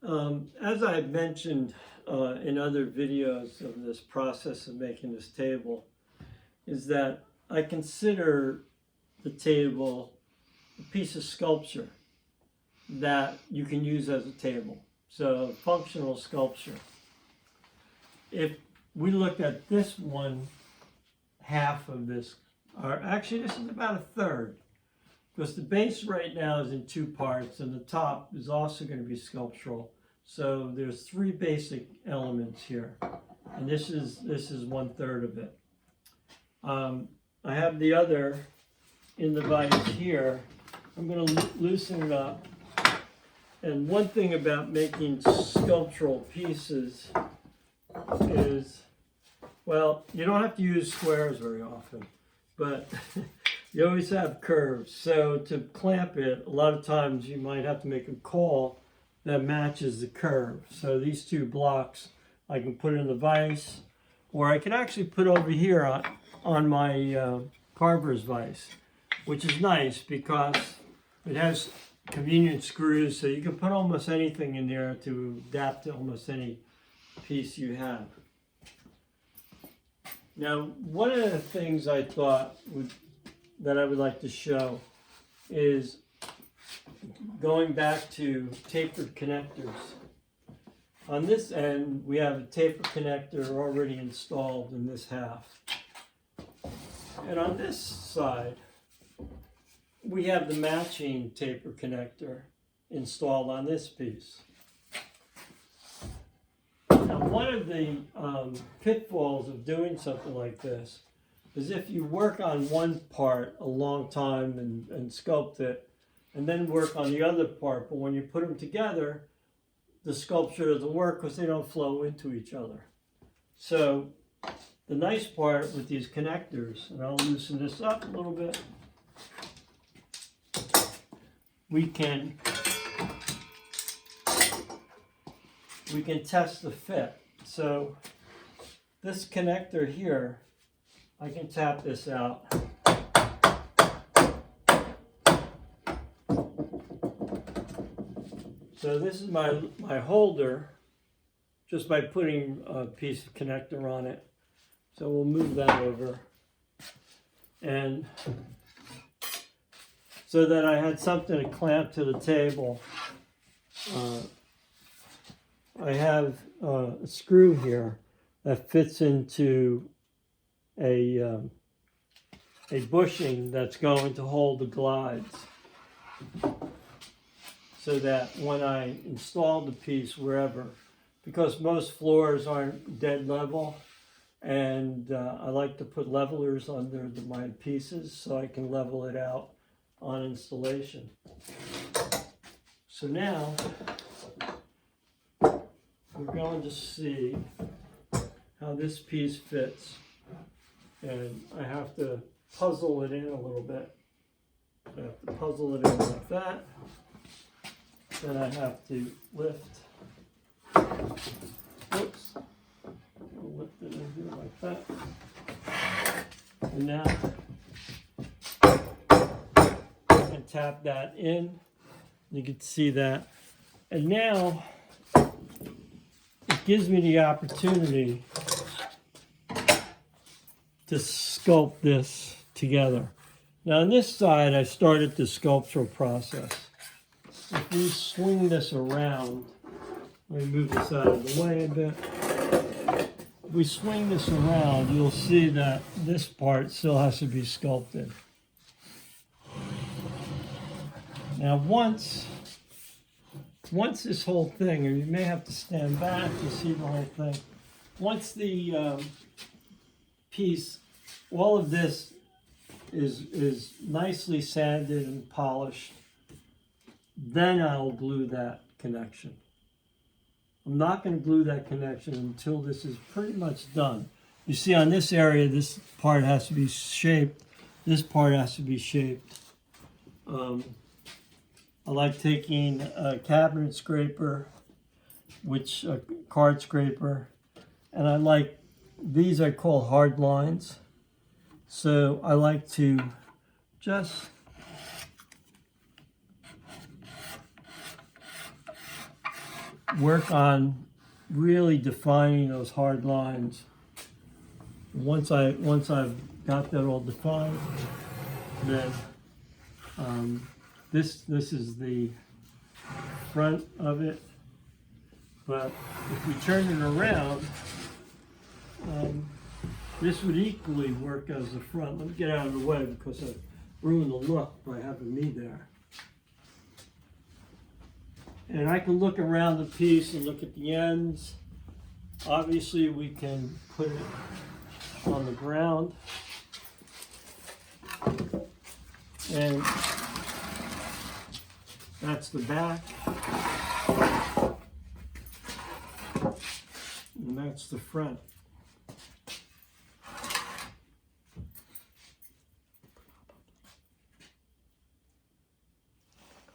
As I had mentioned in other videos of this process of making this table, is that I consider the table a piece of sculpture that you can use as a table. So functional sculpture. If we look at this one half of this, or actually this is about a third, because the base right now is in two parts and the top is also going to be sculptural. So there's three basic elements here, and this is 1/3 of it. I have the other in the vise here. I'm going to loosen it up. And one thing about making sculptural pieces is, well, you don't have to use squares very often, but you always have curves. So to clamp it, a lot of times you might have to make a call that matches the curve. So these two blocks, I can put in the vise, or I can actually put over here on my carver's vise, which is nice because it has convenient screws, so you can put almost anything in there to adapt to almost any piece you have. Now, one of the things I thought that I would like to show is going back to tapered connectors. On this end, we have a tapered connector already installed in this half. And on this side, we have the matching taper connector installed on this piece. Now, one of the pitfalls of doing something like this is if you work on one part a long time and sculpt it, and then work on the other part, but when you put them together, the sculpture doesn't work because they don't flow into each other. So the nice part with these connectors, and I'll loosen this up a little bit, we can test the fit. So this connector here, I can tap this out. So this is my holder, just by putting a piece of connector on it. So we'll move that over. And so that I had something to clamp to the table. I have a screw here that fits into a bushing that's going to hold the glides, so that when I install the piece wherever, because most floors aren't dead level, and I like to put levelers under my pieces so I can level it out on installation. So now we're going to see how this piece fits, and I have to puzzle it in a little bit. I have to puzzle it in like that. Then I have to lift. Oops. I'll lift it in here like that. And now I can tap that in. You can see that. And now it gives me the opportunity to sculpt this together. Now on this side, I started the sculptural process. If we swing this around, let me move this out of the way a bit. If we swing this around, you'll see that this part still has to be sculpted. Now once this whole thing, or you may have to stand back to see the whole thing, once the piece, all of this is nicely sanded and polished, then I'll glue that connection. I'm not going to glue that connection until this is pretty much done. You see on this area, this part has to be shaped. This part has to be shaped. I like taking a cabinet scraper, which a card scraper, and I like, these are called hard lines. So I like to just work on really defining those hard lines. Once I've got that all defined, then this is the front of it. But if we turn it around, this would equally work as the front. Let me get out of the way because I've ruined the look by having me there. And I can look around the piece and look at the ends. Obviously, we can put it on the ground. And that's the back. And that's the front.